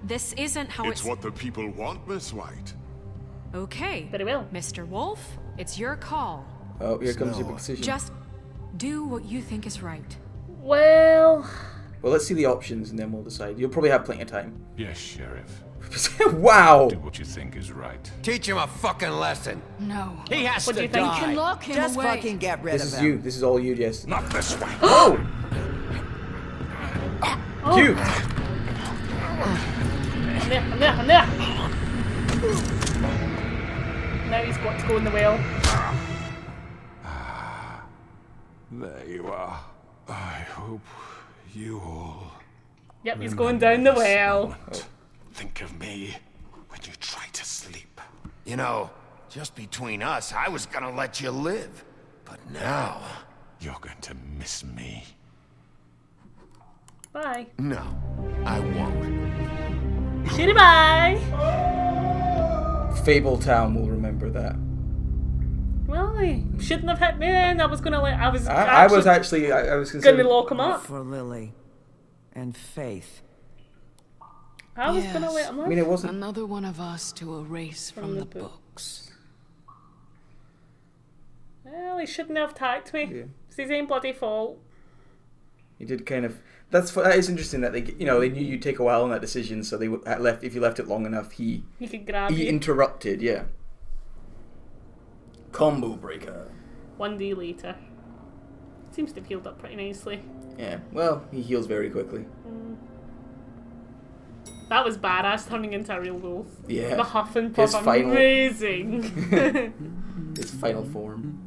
this isn't how It's what the people want, Miss White. Okay. Very well. Mr. Wolf, it's your call. Oh, here comes your big decision. Just do what you think is right. Well, let's see the options and then we'll decide. You'll probably have plenty of time. Yes, Sheriff. Wow! Do what you think is right. Teach him a fucking lesson. No. He has What do to you think? die. You can lock him Just away. fucking get rid This of is him. you. This is all you, Jess. Not this way. Oh! Cute! I'm there. Now he's got to go in the well. There you are. I hope you all Yep, he's going down the well. think of me when you try to sleep. You know, just between us, I was gonna let you live. But now... You're going to miss me. Bye. No, I won't. Shitty bye. Fabletown will remember that. Well, he shouldn't have hit me then. I was gonna let. I was I was gonna considering... lock him up. For Lily. And Faith. I was gonna Yes. let him I up. mean, it wasn't... Another one of us to erase from the the book. books. Well, he shouldn't have attacked me. Yeah. It's his own bloody fault. He did kind of... That is interesting that they knew you'd take a while on that decision, so they left. If you left it long enough, he could grab he you. interrupted. Yeah. Combo breaker. 1 day later. Seems to have healed up pretty nicely. Yeah. Well, he heals very quickly. That was badass, turning into a real wolf. Yeah. The huff and His puff, final- amazing. His final form.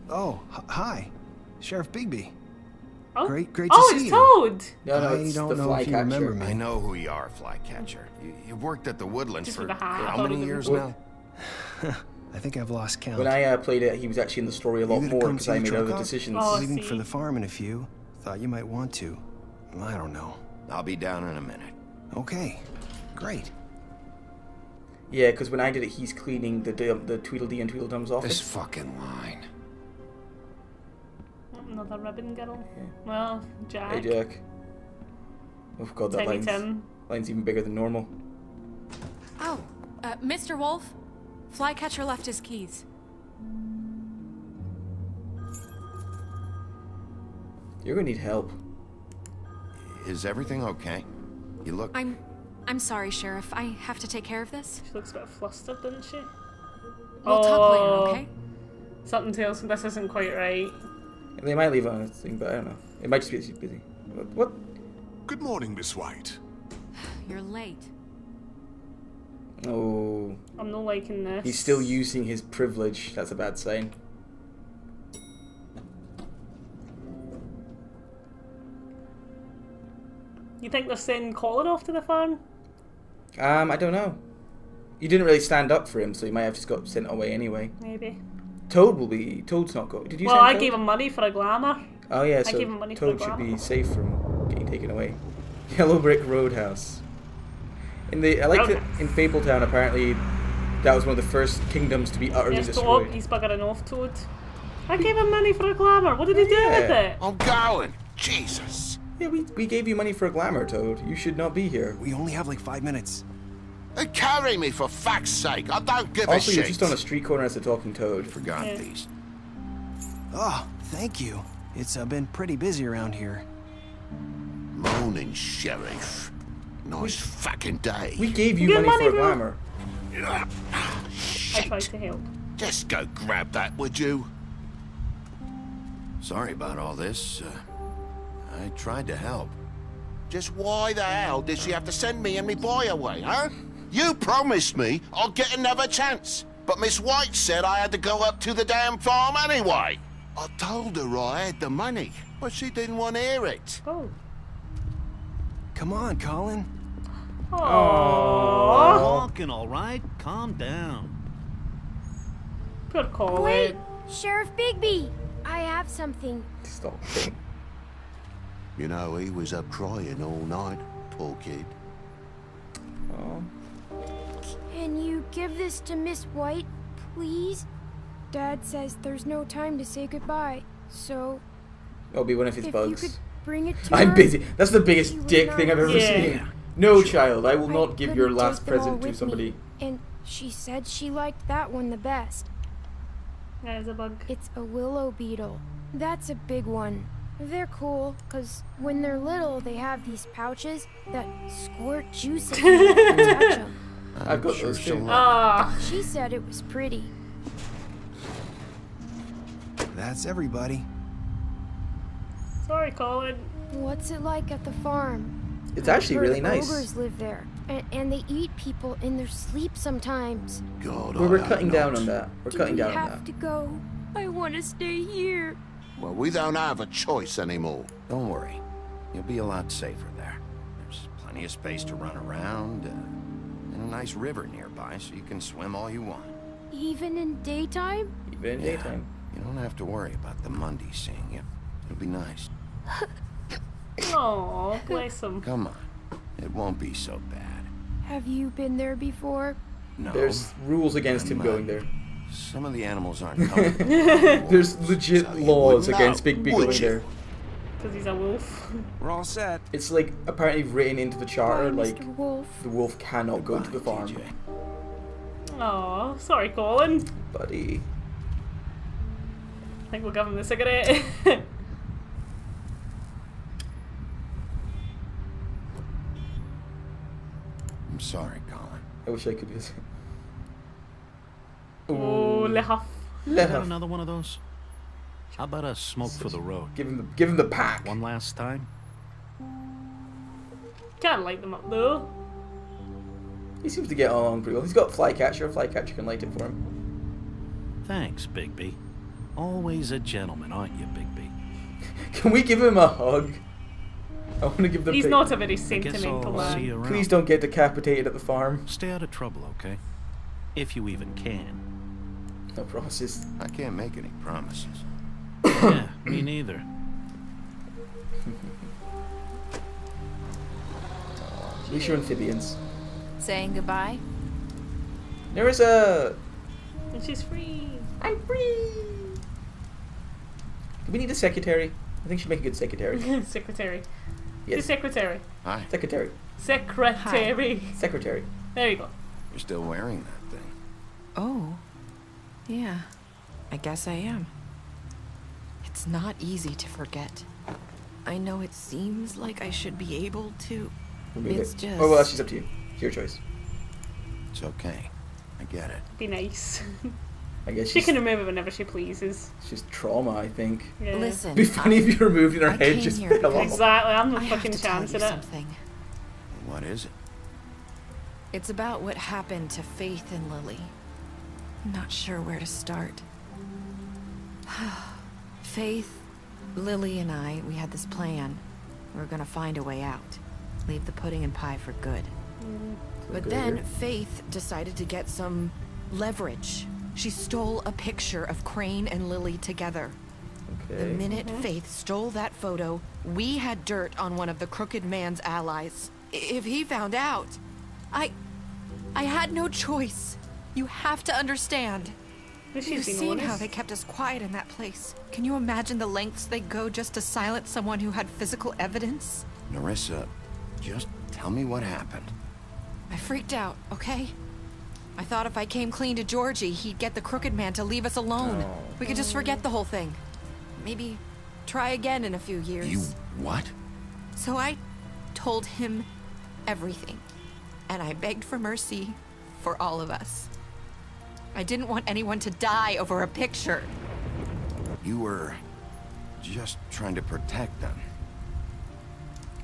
Oh, hi. Sheriff Bigbi. Oh, Great to oh, see it's you. Toad! No, I it's don't the know fly if you remember catcher. me. I know who you are, Flycatcher. You worked at the Woodlands Just for with a hat. I how thought many it was years a- now? I think I've lost count. When I played it, he was actually in the story a lot You gonna more come because see I the made truck other off? decisions. Oh, Leaving see. for the farm in a few. Thought you might want to. I don't know. I'll be down in a minute. Okay, great. Yeah, because when I did it, he's cleaning the Tweedledee and Tweedledum's This office. fucking line. Another ribbon girl. Well, Jack. Hey, Jack. Oh god, that Tiny Tim. line's even bigger than normal. Oh, Mr. Wolf, Flycatcher left his keys. You're gonna need help. Is everything okay? You look... I'm sorry, Sheriff. I have to take care of this. She looks a bit flustered, doesn't she? We'll talk later, okay? Something tells me this isn't quite right. They might leave on a thing, but I don't know. It might just be she's busy. What? Good morning, Miss White. You're late. Oh, I'm not liking this. he's still using his privilege. That's a bad sign. You think they're sending Colin off to the farm? I don't know. You didn't really stand up for him, so he might have just got sent away anyway. Maybe. Toad's not going. Did you Well, send I Toad? gave him money for a glamour. Oh yeah, so gave him money for Toad a should glamour. be safe from getting taken away. Yellow Brick Roadhouse. I like that in Fabletown. Apparently, that was one of the first kingdoms to be utterly Yes, destroyed. Toad, he's buggering off, Toad. I gave him money for a glamour. What did he do with it? I'm going! Jesus! Yeah, we gave you money for a glamour, Toad. You should not be here. We only have like 5 minutes. Hey, carry me for fuck's sake! I don't give a Also, shit! you're just on a street corner as a talking Toad. Forgot Yeah. these. Oh, thank you. It's been pretty busy around here. Morning, Sheriff. Nice fucking day. We gave you Give money for a money, glamour. I Shit. tried to help. Just go grab that, would you? Sorry about all this. I tried to help. Just why the hell did she have to send me and me boy away, huh? You promised me I'd get another chance, but Miss White said I had to go up to the damn farm anyway. I told her I had the money, but she didn't want to hear it. Oh. Come on, Colin. Aww. Talking, all right? Calm down. Poor Colin. Wait, Sheriff Bigbi, I have something. Stop. You know, he was up crying all night, poor kid. Oh. Can you give this to Miss White, please? Dad says there's no time to say goodbye, so It'll be one of his if bugs. you could bring it to I'm her? busy. That's the She biggest was dick not thing I've ever Yeah. seen. No, child, I will I not give your couldn't last take them all present to with somebody. me, and she said she liked that one the best. There's a bug. It's a willow beetle. That's a big one. They're cool, because when they're little, they have these pouches that squirt juice at you when you touch them. I've got those she'll too. love Ah, She said it was pretty. That's everybody. sorry, Colin. What's it like at the farm? It's actually Heard really nice. Ogres live there, and they eat people in their sleep sometimes. God, We're I cutting hope down not. on that. We're Do cutting we down on have that. to go? I want to stay here. Well, we don't have a choice anymore. Don't worry. You'll be a lot safer there. There's plenty of space to run around, and a nice river nearby, so you can swim all you want. Even in daytime? Even in Yeah, daytime. you don't have to worry about the Mundy seeing you. It'll be nice. Oh, bless him. Come on. It won't be so bad. Have you been there before? No. There's rules against him going there. Some of the animals aren't comfortable. There's legit So you laws would against know, Bigbi would going you? there. Because he's a wolf. We're all set. It's like apparently written into the charter, Bye, like Mr. Wolf. the wolf cannot go to the Goodbye, farm. TJ. Oh, sorry, Colin. Buddy. I think we'll give him the cigarette. I'm sorry, Colin. I wish I could visit. Oh, le huff. Let Got her another one of those? How about a smoke for the road? give him the pack. One last time? Can't light them up though. He seems to get along pretty well. He's got flycatcher. Flycatcher can light it for him. Thanks, Bigby. Always a gentleman, aren't you, Bigby? Can we give him a hug? I want to give them. He's not a very sentimental Guess I'll see man. you around. Please don't get decapitated at the farm. Stay out of trouble, okay? If you even can. No promises. I can't make any promises. Yeah, me neither. At least you're amphibians. Saying goodbye? There is a. And she's free. I'm free. Do we need a secretary? I think she'd make a good secretary. Secretary. The Yes, secretary. Hi. secretary. Secretary. Secretary. There you go. You're still wearing that thing. Oh, yeah, I guess I am. It's not easy to forget. I know it seems like I should be able to. Remove It's it. just... Oh well, that's just up to you. It's your choice. It's okay. I get it. Be nice. I guess She she's, can remove it whenever she pleases. she's trauma. I think. Yeah. Listen, It'd be funny if you removed and her I head came just here fell off. Exactly. I'm no I have fucking to tell chance you in it. something. What is it? It's about what happened to Faith and Lily. I'm not sure where to start. Faith, Lily, and I, we had this plan. We were gonna find a way out. Leave the pudding and pie for good. But Good then idea. Faith decided to get some leverage. She stole a picture of Crane and Lily together. The Okay. minute Faith stole that photo, we had dirt on one of the crooked man's allies. If he found out, I had no choice. You have to understand. She's You've been seen how honest. they kept us quiet in that place. Can you imagine the lengths they go just to silence someone who had physical evidence? Narissa, just tell me what happened. I freaked out, okay? I thought if I came clean to Georgie, he'd get the crooked man to leave us alone. Oh. We could just forget the whole thing. Maybe try again in a few years. You what? So I told him everything. And I begged for mercy for all of us. I didn't want anyone to die over a picture. You were just trying to protect them.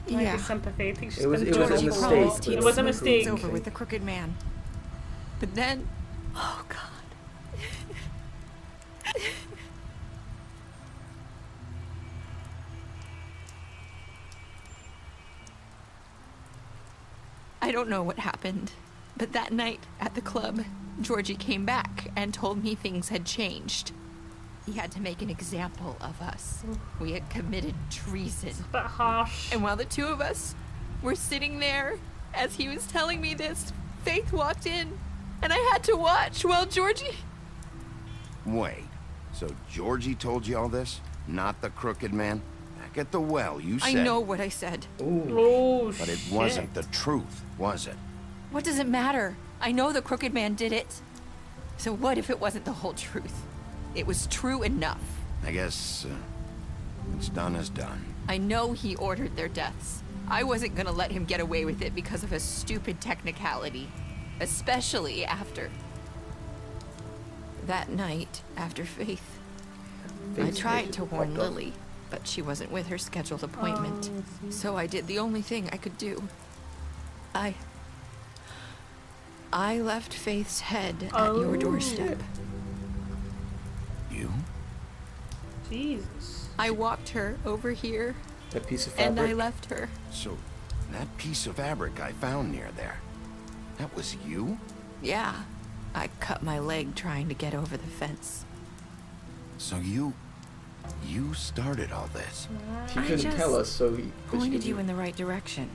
Might be Yeah. sympathetic. She's It was- been it was doing a it mistake, for long. but It was a it's mistake. It's over with the crooked man. But then, oh God. I don't know what happened, but that night at the club, Georgie came back and told me things had changed. He had to make an example of us. We had committed treason. Bit harsh. And while the two of us were sitting there, as he was telling me this, Faith walked in, and I had to watch while Georgie... Wait, so Georgie told you all this? Not the crooked man? That back at the well, you said. I know what I said. Oh, But it shit. wasn't the truth, was it? What does it matter? I know the Crooked Man did it. So what if it wasn't the whole truth? It was true enough. I guess what's done is done. I know he ordered their deaths. I wasn't gonna let him get away with it because of a stupid technicality. Especially after... that night, after Faith. I tried to warn Lily, but she wasn't with her scheduled appointment. So I did the only thing I could do. I left Faith's head at your doorstep. You? Jesus. I walked her over here, That piece of and fabric. I left her. So, that piece of fabric I found near there, that was you? Yeah, I cut my leg trying to get over the fence. So you started all this? She couldn't tell us, so he Pointed you in the right direction.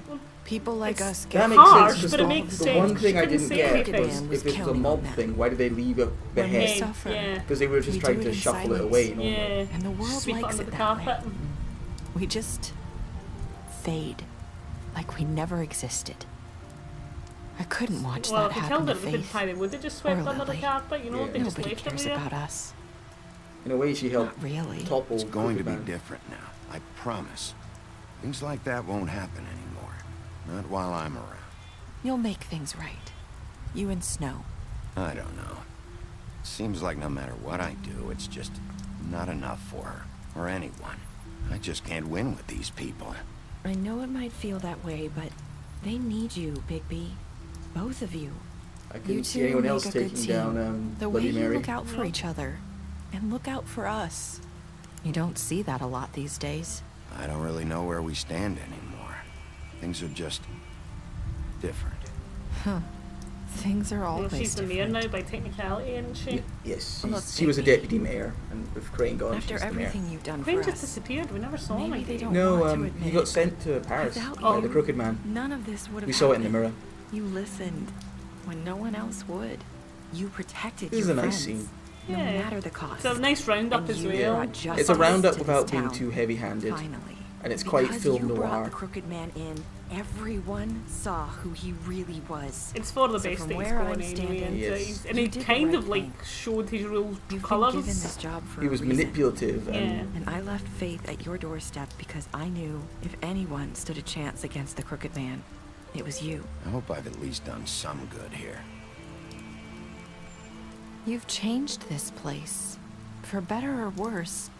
People like us get That makes harsh, sense, because but it makes the sense. one thing She I couldn't didn't say get anything. was if this was a Counting mob on them. thing, why did they leave the When we head? suffer, Yeah. Because they were just we trying do to in shuffle it silence. away. Normally. Yeah. And the world Sweep it likes under it the that way. carpet. We just fade, like we never existed. I couldn't watch Well, that if they happen killed to it, we could Faith. tie them. Would they just swept Or under the Lily. carpet? You know, Yeah. they just Nobody left it cares there. about us. In a way, she helped Not really. topple. It's going to be Crooked Man. different now, I promise. Things like that won't happen anymore. Not while I'm around. You'll make things right. You and Snow. I don't know. Seems like no matter what I do, it's just not enough for her, or anyone. I just can't win with these people. I know it might feel that way, but they need you, Bigby. Both of you. I You couldn't see two anyone make else a good taking team. down The way Bloody you Mary. look out for each other, and look out for us. You don't see that a lot these days. I don't really know where we stand anymore. Things are just different. Huh. Things are Well, always she's the mayor different. now by technicality, isn't she? Yes, Look, she was a baby. deputy mayor, and with Crane gone, After she's the mayor. everything you've done Crane for just us, disappeared. We never saw him maybe they again. don't No, want to he admit got it. sent to Paris Without by you, the Crooked Man. none of this would have We saw it in the happened. mirror. You listened when no one else would. You protected This is your a nice friends, scene. no Yeah. matter the cost. It's a nice roundup And as you well. brought justice It's a roundup to this without being town. too heavy-handed, Finally. and it's quite Because film you brought noir. the Crooked Man in, everyone saw who he really was. It's for the So best from that he's where going I'm anyway, standing, and, Yes. and you he did the kind right of like thing. showed his real You've been colours. given this job for He a was reason. manipulative, Yeah. and And I left Faith at your doorstep because I knew if anyone stood a chance against the Crooked Man, it was you. I hope I've at least done some good here. You've changed this place. For better or worse,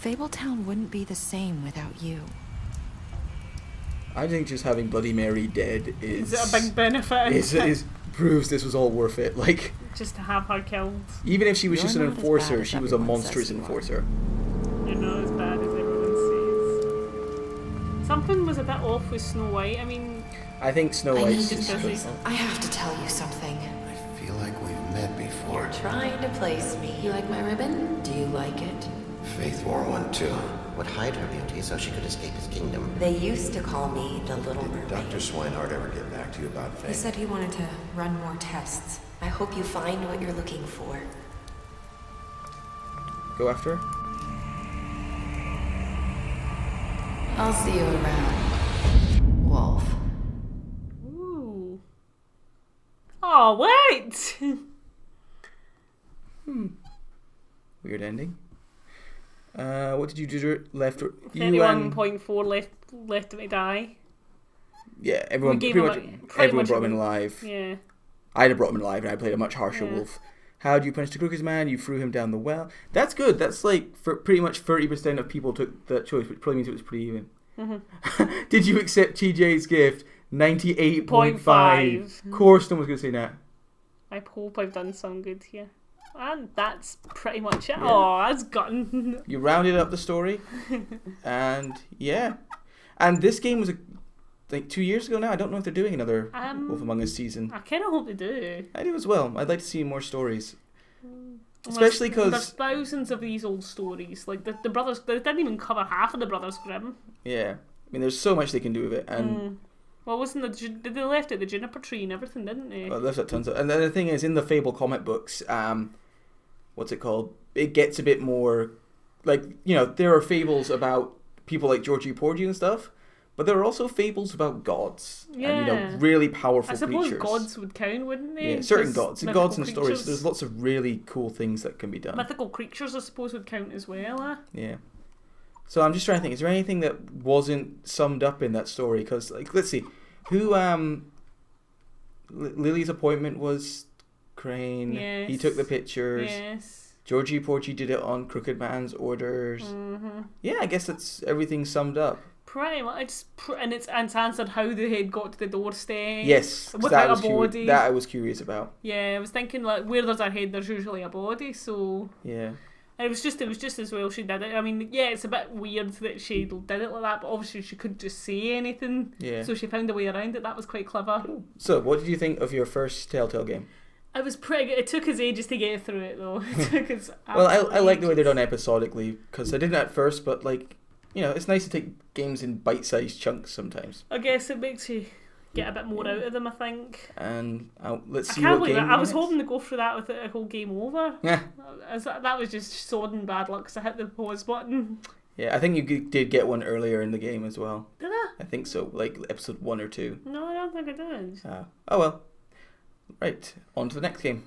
Fabletown wouldn't be the same without you. I think just having Bloody Mary dead Is it a big benefit? is proves this was all worth it. Like, Just to have her killed. even if she was You're just an not as bad enforcer, as she was a everyone monstrous says you are. enforcer. You're not as bad as everyone says. Something was a bit off with Snow White. I mean, I think Snow I White's need just. to busy. I have to tell you something. I feel like we've met before. You're trying to place me. You like my ribbon? Do you like it? Faith wore one too. Would hide her beauty so she could escape his kingdom. They used to call me the Little Mermaid. Dr. Swinehart ever get back to you about He Faith? said he wanted to run more tests. I hope you find what you're looking for. Go after her? I'll see you around, Wolf. ooh. Oh, wait! Weird ending. What did you do left? You and 31.4 left to die. yeah, everyone We gave pretty him much pretty everyone much brought him in a- alive. Yeah. I'd have brought him in alive, and I played a much harsher Yeah. wolf. How do you punish the Crooked Man? You threw him down the well. That's good. That's like for pretty much 30% of people took that choice, which probably means it was pretty even. Mm-hmm. Did you accept TJ's gift? 98.5. 0.5. Of course, no one's gonna say that. I hope I've done some good here. And that's pretty much it. Oh, that's gotten. You rounded up the story, and yeah, and this game was like 2 years ago now. I don't know if they're doing another Wolf Among Us season. I kind of hope they do. I do as well. I'd like to see more stories, especially There's because thousands of these old stories. Like the brothers, they didn't even cover half of the Brothers Grimm. yeah, I mean, there's so much they can do with it, and Well, wasn't they left it the juniper tree and everything, didn't they? well, there's tons of. And the thing is, in the Fable comic books, what's it called? It gets a bit more, like, you know, there are fables about people like Georgie Porgy and stuff, but there are also fables about gods. Yeah. And, you know, really powerful I suppose creatures. gods would count, wouldn't they? Yeah, certain Just gods. And mythical gods and stories. creatures. There's lots of really cool things that can be done. Mythical creatures, I suppose, would count as well. Yeah. So I'm just trying to think, is there anything that wasn't summed up in that story? Because, like, let's see. Who, Lily's appointment was Crane. Yes. He took the pictures. Yes. Georgie Porgy did it on Crooked Man's orders. Mm-hmm. Yeah, I guess that's everything summed up. Pretty much. And it's answered how the head got to the doorstep. Yes. Without a body. That I was curious about. Yeah, I was thinking, like, where there's a head, there's usually a body, so... Yeah. And it was just as well she did it. I mean, yeah, it's a bit weird that she did it like that, but obviously she couldn't just say anything. Yeah. So she found a way around it. That was quite clever. So, what did you think of your first Telltale game? It was pretty good. It took us ages to get through it, though. It took us Well, I like the way they're done episodically, because I didn't at first, but, like, you know, it's nice to take games in bite-sized chunks sometimes. I guess it makes you get a bit more out of them, I think. And let's see I can't what believe game it. I was next. hoping to go through that with a whole game over. Yeah. That was just sodden bad luck because I hit the pause button. Yeah, I think you did get one earlier in the game as well. Did I? I think so, like episode 1 or 2. No, I don't think I did. Oh well. Right, on to the next game.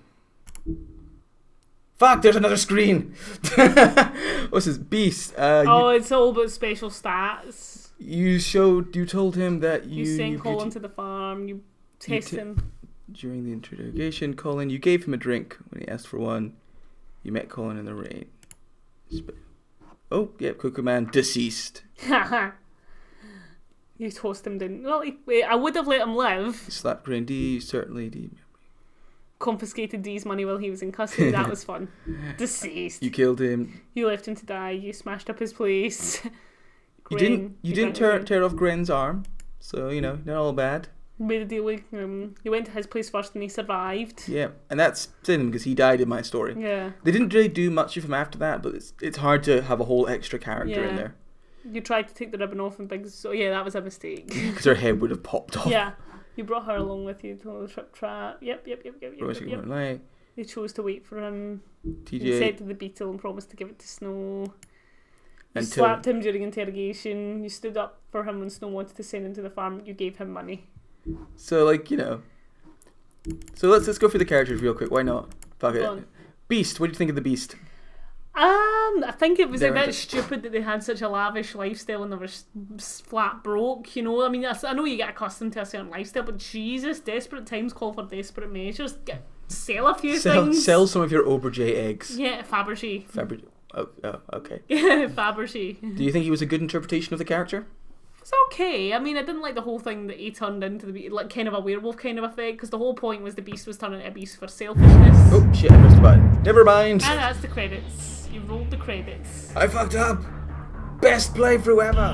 Fuck, there's another screen! What's this? Beast. It's all about special stats. You told him that You sent Colin to the farm, you test him. During the interrogation, Colin, you gave him a drink when he asked for one. You met Colin in the rain. Cuckoo Man deceased. You tossed him down. Well, I would have let him live. You slapped Green D, certainly D. Confiscated D's money while he was in custody. That was fun. Deceased. You killed him. You left him to die. You smashed up his place. You didn't tear off Gren's arm, so you know, not all bad. Made a deal with him. You went to his place first and he survived. Yeah, and that's sin because he died in my story. Yeah. They didn't really do much of him after that, but it's hard to have a whole extra character in there. You tried to take the ribbon off and things, so yeah, that was a mistake. Because her head would have popped off. Yeah. You brought her along with you to the trip trap. Yep. They chose to wait for him. TJ. You said to the beetle and promised to give it to Snow. You slapped him during interrogation. You stood up for him when Snow wanted to send him to the farm. You gave him money. So, like, you know. So let's go through the characters real quick. Why not? Fuck it. Beast. What do you think of the Beast? I think it was a bit stupid that they had such a lavish lifestyle and they were flat broke, you know. I mean, I know you get accustomed to a certain lifestyle, but Jesus, desperate times call for desperate measures. Sell a few things. Sell some of your Aubergine eggs. Yeah, Fabergé. Oh, okay. Fabergé. Do you think he was a good interpretation of the character? It's okay. I mean, I didn't like the whole thing that he turned into like kind of a werewolf kind of effect, because the whole point was the Beast was turning into a beast for selfishness. Oh shit, I pressed the button. Never mind. And that's the credits. You rolled the credits. I fucked up. Best playthrough ever.